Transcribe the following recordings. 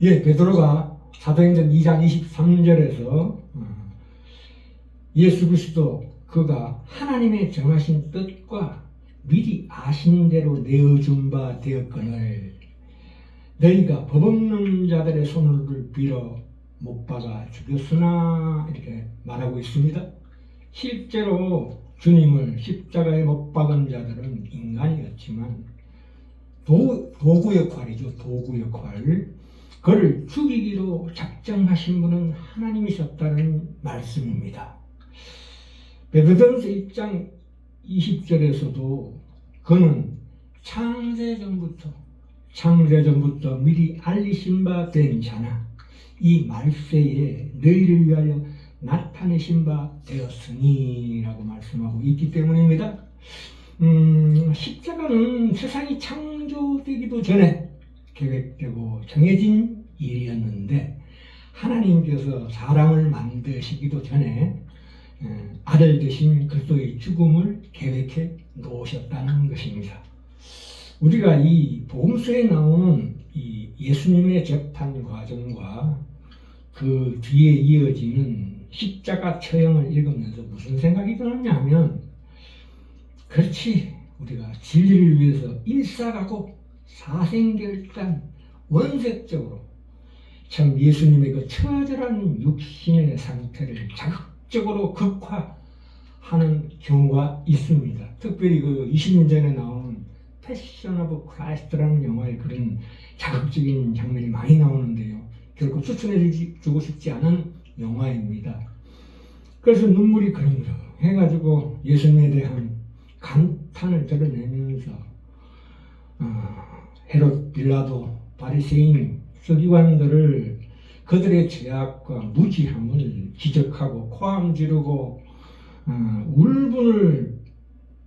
예, 베드로가 사도행전 2장 23절에서 예수 그리스도 그가 하나님의 정하신 뜻과 미리 아신 대로 내어준 바 되었거늘 너희가 법 없는 자들의 손을 빌어 못 박아 죽였으나 이렇게 말하고 있습니다. 실제로 주님을 십자가에 못 박은 자들은 인간이었지만 도구 역할이죠. 도구 역할. 그를 죽이기로 작정하신 분은 하나님이셨다는 말씀입니다. 베드로전서 1장 20절에서도 그는 창세전부터 미리 알리신 바 된 자나 이 말세에 너희를 위하여 나타내신 바 되었으니 라고 말씀하고 있기 때문입니다. 십자가는 세상이 창조되기도 전에 계획되고 정해진 일이었는데 하나님께서 사람을 만드시기도 전에 아들 되신 그리스도의 죽음을 계획해 놓으셨다는 것입니다. 우리가 이 복음서에 나오는 이 예수님의 재판 과정과 그 뒤에 이어지는 십자가 처형을 읽으면서 무슨 생각이 드느냐 하면 그렇지 우리가 진리를 위해서 일사가고 사생결단 원색적으로 참 예수님의 그 처절한 육신의 상태를 자극적으로 극화하는 경우가 있습니다. 특별히 그 20년 전에 나온 패션 오브 크라이스트라는 영화에 그런 자극적인 장면이 많이 나오는데요. 결코 추천해주고 싶지 않은 영화입니다. 그래서 눈물이 그릉그릉 해가지고 예수님에 대한 감탄을 드러내면서 헤롯, 빌라도, 바리새인, 서기관들을 그들의 죄악과 무지함을 지적하고 코함 지르고 울분을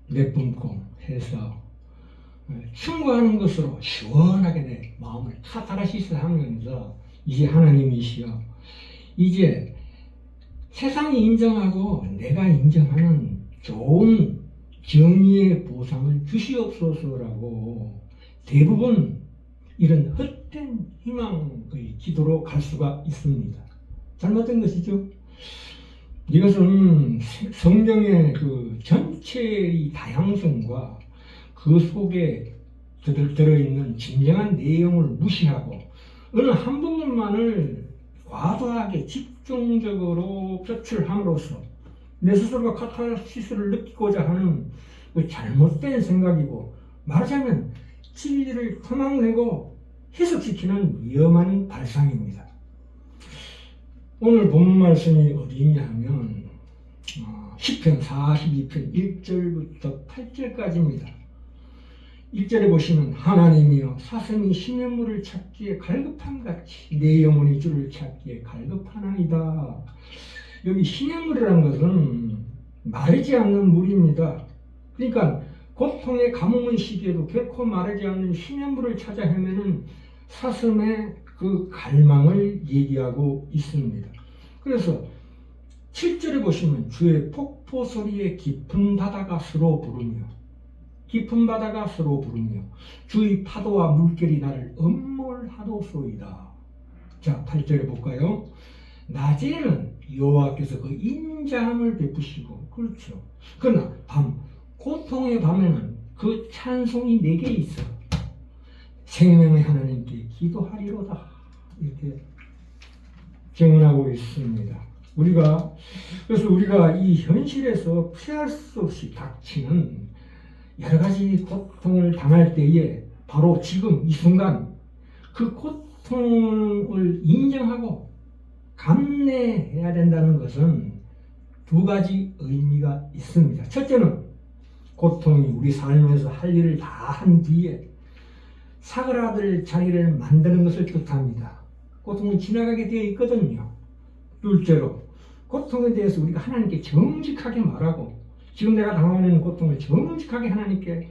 내뿜고 해서 충고하는 것으로 시원하게 내 마음을 카타르시스 하면서 이제 하나님이시여 이제 세상이 인정하고 내가 인정하는 좋은 정의의 보상을 주시옵소서라고 대부분 이런 헛된 희망의 기도로 갈 수가 있습니다. 잘못된 것이죠. 이것은 성경의 그 전체의 다양성과 그 속에 들어있는 진정한 내용을 무시하고 어느 한 부분만을 과도하게 집중적으로 표출함으로써 내 스스로가 카타르시스를 느끼고자 하는 그 잘못된 생각이고 말하자면 진리를 토막내고 해석시키는 위험한 발상입니다. 오늘 본문 말씀이 어디 있냐 하면 시편 42편 1절부터 8절까지입니다. 1절에 보시면 하나님이여 사슴이 시냇물을 찾기에 갈급함같이 내 영혼이 주를 찾기에 갈급하나이다. 여기 시냇물이라는 것은 마르지 않는 물입니다. 그러니까 고통의 가뭄의 시기에도 결코 마르지 않는 시냇물을 찾아 헤매는 사슴의 그 갈망을 얘기하고 있습니다. 그래서 7절에 보시면 주의 폭포 소리에 깊은 바다가 서로 부르며 주의 파도와 물결이 나를 엄몰하도소이다. 자, 8절에 볼까요? 낮에는 여호와께서 그 인자함을 베푸시고 그렇죠. 그러나 고통의 밤에는 그 찬송이 내게 있어 생명의 하나님께 기도하리로다. 이렇게 증언하고 있습니다. 그래서 우리가 이 현실에서 피할 수 없이 닥치는 여러 가지 고통을 당할 때에 바로 지금 이 순간 그 고통을 인정하고 감내해야 된다는 것은 두 가지 의미가 있습니다. 첫째는 고통이 우리 삶에서 할 일을 다 한 뒤에 사그라들 자리를 만드는 것을 뜻합니다. 고통은 지나가게 되어 있거든요. 둘째로 고통에 대해서 우리가 하나님께 정직하게 말하고 지금 내가 당하고 있는 고통을 정직하게 하나님께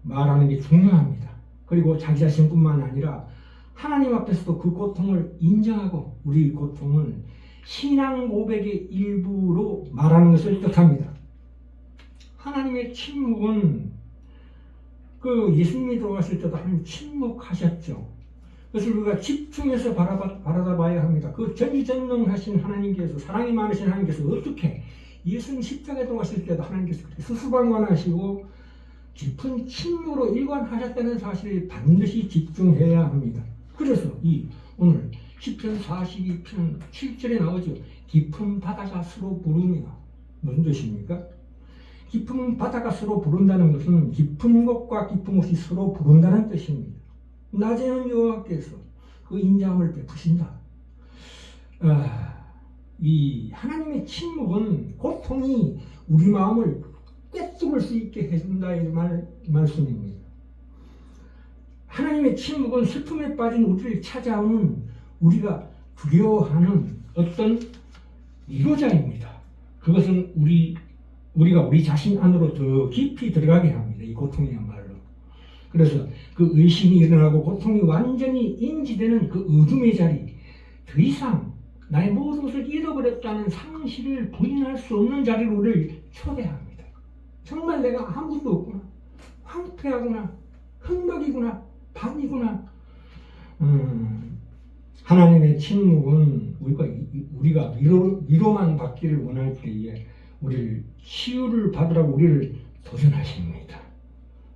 말하는 게 중요합니다. 그리고 자기 자신뿐만 아니라 하나님 앞에서도 그 고통을 인정하고 우리 고통을 신앙 고백의 일부로 말하는 것을 뜻합니다. 하나님의 침묵은 그 예수님이 돌아가실 때도 하나님 침묵하셨죠. 그것을 우리가 집중해서 바라다 봐야 합니다. 그 전지전능하신 하나님께서, 사랑이 많으신 하나님께서 어떻게 예수님 십자가에 들어가실 때도 하나님께서 그렇게 수수방관하시고 깊은 침묵으로 일관하셨다는 사실에 반드시 집중해야 합니다. 그래서 오늘 시편 42편 7절에 나오죠. 깊은 바다가 서로 부르며. 무슨 뜻입니까? 깊은 바다가 서로 부른다는 것은 깊은 곳과 깊은 곳이 서로 부른다는 뜻입니다. 낮에는 여호와께서 그 인자함을 베푸신다. 이 하나님의 침묵은 고통이 우리 마음을 꿰뚫을 수 있게 해준다 이 말씀입니다. 하나님의 침묵은 슬픔에 빠진 우리를 찾아오는 우리가 두려워하는 어떤 위로자입니다. 그것은 우리가 우리 자신 안으로 더 깊이 들어가게 합니다. 이 고통이야말로. 그래서 그 의심이 일어나고 고통이 완전히 인지되는 그 어둠의 자리, 더 이상 나의 모든 것을 잃어버렸다는 상실을 부인할 수 없는 자리로 우리를 초대합니다. 정말 내가 아무것도 없구나, 황폐하구나, 흑막이구나, 밤이구나. 하나님의 침묵은 우리가 위로만 받기를 원할 때에 우리를 치유를 받으라고 우리를 도전하십니다.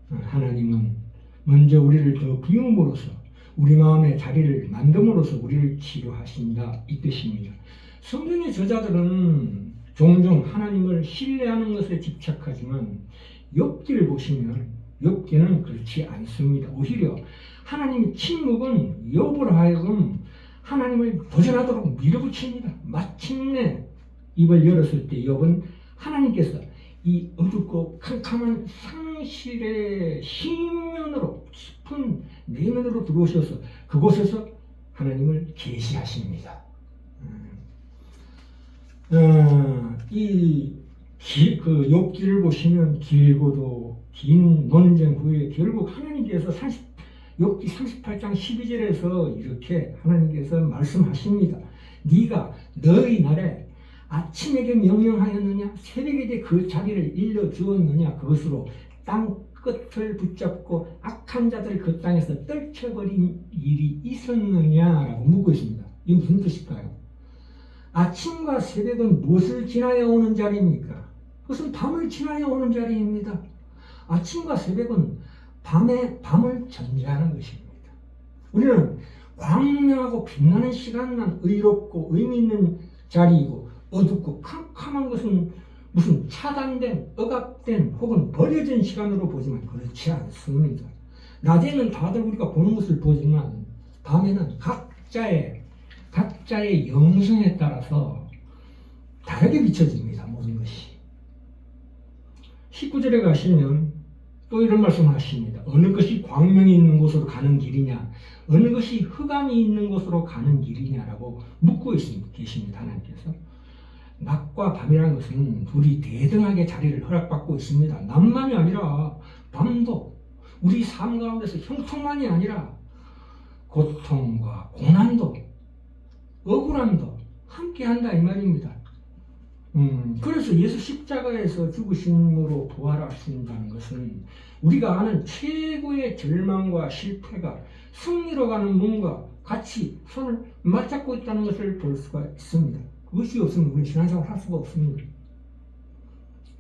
하나님은 먼저 우리를 더 비움으로써 우리 마음의 자리를 만듦으로써 우리를 치료하신다 이 뜻입니다. 성경의 저자들은 종종 하나님을 신뢰하는 것에 집착하지만 욥기를 보시면 욥기는 그렇지 않습니다. 오히려 하나님의 침묵은 욥을 하여금 하나님을 도전하도록 밀어붙입니다. 마침내 입을 열었을 때 욥은 하나님께서 이 어둡고 캄캄한 상실의 심연으로 깊은 내면으로 들어오셔서 그곳에서 하나님을 계시하십니다. 그 욥기를 보시면 길고도 긴 논쟁 후에 결국 하나님께서 욥기 38장 12절에서 이렇게 하나님께서 말씀하십니다. 네가 너희 날에 아침에게 명령하였느냐 새벽에게 그 자리를 일러주었느냐 그것으로 땅 끝을 붙잡고 악한 자들 그 땅에서 떨쳐버린 일이 있었느냐라고 묻고 있습니다. 이게 무슨 뜻일까요? 아침과 새벽은 무엇을 지나여 오는 자리입니까? 그것은 밤을 지나여 오는 자리입니다. 아침과 새벽은 밤을 전제하는 것입니다. 우리는 광명하고 빛나는 시간만 의롭고 의미 있는 자리이고 어둡고 캄캄한 것은 무슨 차단된, 억압된 혹은 버려진 시간으로 보지만 그렇지 않습니다. 낮에는 다들 우리가 보는 것을 보지만 밤에는 각자의 영성에 따라서 다르게 비춰집니다. 모든 것이. 19절에 가시면 또 이런 말씀을 하십니다. 어느 것이 광명이 있는 곳으로 가는 길이냐 어느 것이 흑암이 있는 곳으로 가는 길이냐라고 묻고 계십니다. 하나님께서. 낮과 밤이라는 것은 둘이 대등하게 자리를 허락받고 있습니다. 낮만이 아니라 밤도 우리 삶 가운데서 형통만이 아니라 고통과 고난도 억울함도 함께한다 이 말입니다. 그래서 예수 십자가에서 죽으심으로 부활하신다는 것은 우리가 아는 최고의 절망과 실패가 승리로 가는 문과 같이 손을 맞잡고 있다는 것을 볼 수가 있습니다. 그것이 없으면 우리는 신앙생활을 할 수가 없습니다.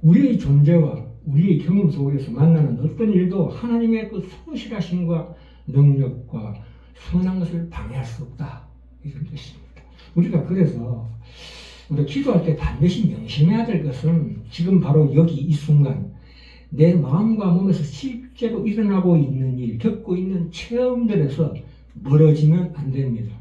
우리의 존재와 우리의 경험 속에서 만나는 어떤 일도 하나님의 그 성실하심과 능력과 선한 것을 방해할 수 없다 이런 뜻입니다. 우리가 그래서 우리가 기도할 때 반드시 명심해야 될 것은 지금 바로 여기 이 순간 내 마음과 몸에서 실제로 일어나고 있는 일, 겪고 있는 체험들에서 멀어지면 안 됩니다.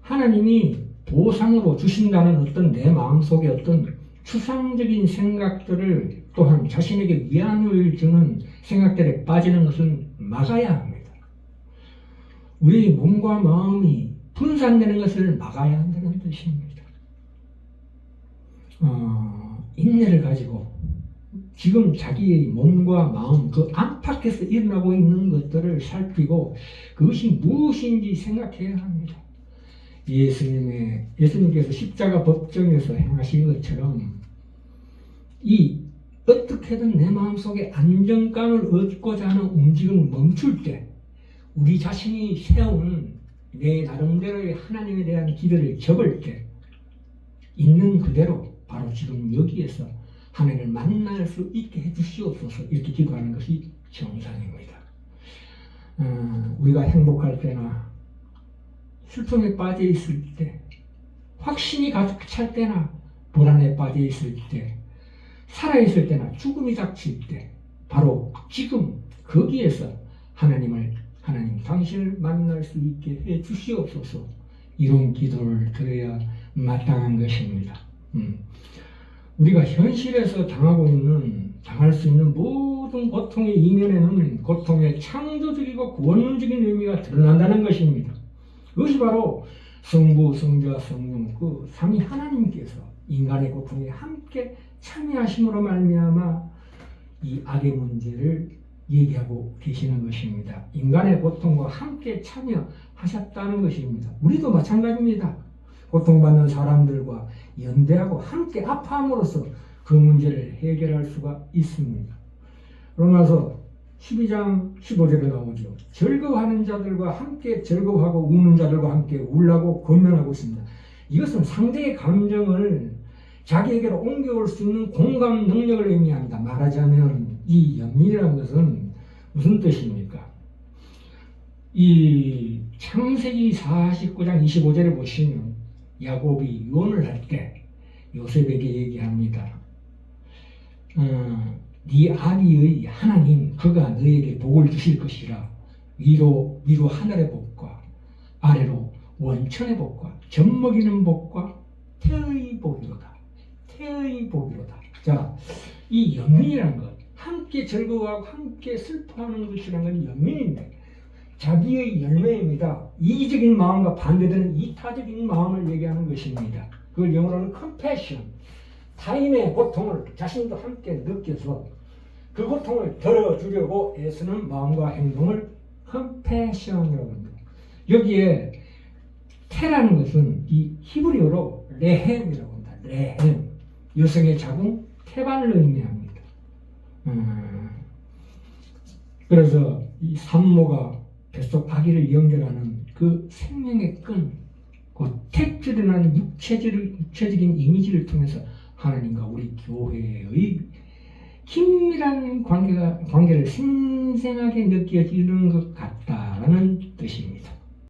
하나님이 보상으로 주신다는 어떤 내 마음속에 어떤 추상적인 생각들을 또한 자신에게 위안을 주는 생각들에 빠지는 것은 막아야 합니다. 우리 몸과 마음이 분산되는 것을 막아야 한다는 뜻입니다. 인내를 가지고 지금 자기의 몸과 마음 그 안팎에서 일어나고 있는 것들을 살피고 그것이 무엇인지 생각해야 합니다. 예수님께서 십자가 법정에서 행하신 것처럼 어떻게든 내 마음속에 안정감을 얻고자 하는 움직임을 멈출 때 우리 자신이 세운 내 나름대로의 하나님에 대한 기대를 접을 때 있는 그대로 바로 지금 여기에서 하나님을 만날 수 있게 해주시옵소서 이렇게 기도하는 것이 정상입니다. 우리가 행복할 때나 슬픔에 빠져 있을 때, 확신이 가득 찰 때나 불안에 빠져 있을 때, 살아있을 때나 죽음이 닥칠 때, 바로 지금 거기에서 하나님 당신을 만날 수 있게 해 주시옵소서 이런 기도를 드려야 마땅한 것입니다. 우리가 현실에서 당할 수 있는 모든 고통의 이면에는 고통의 창조적이고 구원적인 의미가 드러난다는 것입니다. 그것이 바로 성부, 성자, 성령 그 삼위 하나님께서 인간의 고통에 함께 참여하심으로 말미암아 이 악의 문제를 얘기하고 계시는 것입니다. 인간의 고통과 함께 참여하셨다는 것입니다. 우리도 마찬가지입니다. 고통받는 사람들과 연대하고 함께 아파함으로써 그 문제를 해결할 수가 있습니다. 로마서 12장 15절에 나오죠. 즐거워하는 자들과 함께 즐거워하고 우는 자들과 함께 울라고 권면하고 있습니다. 이것은 상대의 감정을 자기에게로 옮겨올 수 있는 공감 능력을 의미합니다. 말하자면 이 연민이라는 것은 무슨 뜻입니까? 이 창세기 49장 25절에 보시면 야곱이 유언을 할 때 요셉에게 얘기합니다. 네 아비의 하나님 그가 너에게 복을 주실 것이라. 위로 하늘의 복과 아래로 원천의 복과 젖먹이는 복과 태의 복이로다. 태의 복이로다. 자, 이 연민이라는 것, 함께 즐거워하고 함께 슬퍼하는 것이라는 건 연민인데 자기의 열매입니다. 이기적인 마음과 반대되는 이타적인 마음을 얘기하는 것입니다. 그걸 영어로는 compassion. 타인의 고통을 자신도 함께 느껴서 그 고통을 덜어주려고 애쓰는 마음과 행동을 compassion이라고 합니다. 여기에 태라는 것은 이 히브리어로 레헴이라고 합니다. 레헴. 여성의 자궁 태반을 의미합니다. 그래서 이 산모가 뱃속 아기를 연결하는 그 생명의 끈, 그 texture라는 육체적인 이미지를 통해서 하나님과 우리 교회의 긴밀한 관계를 생생하게 느껴지는 것 같다라는 뜻입니다.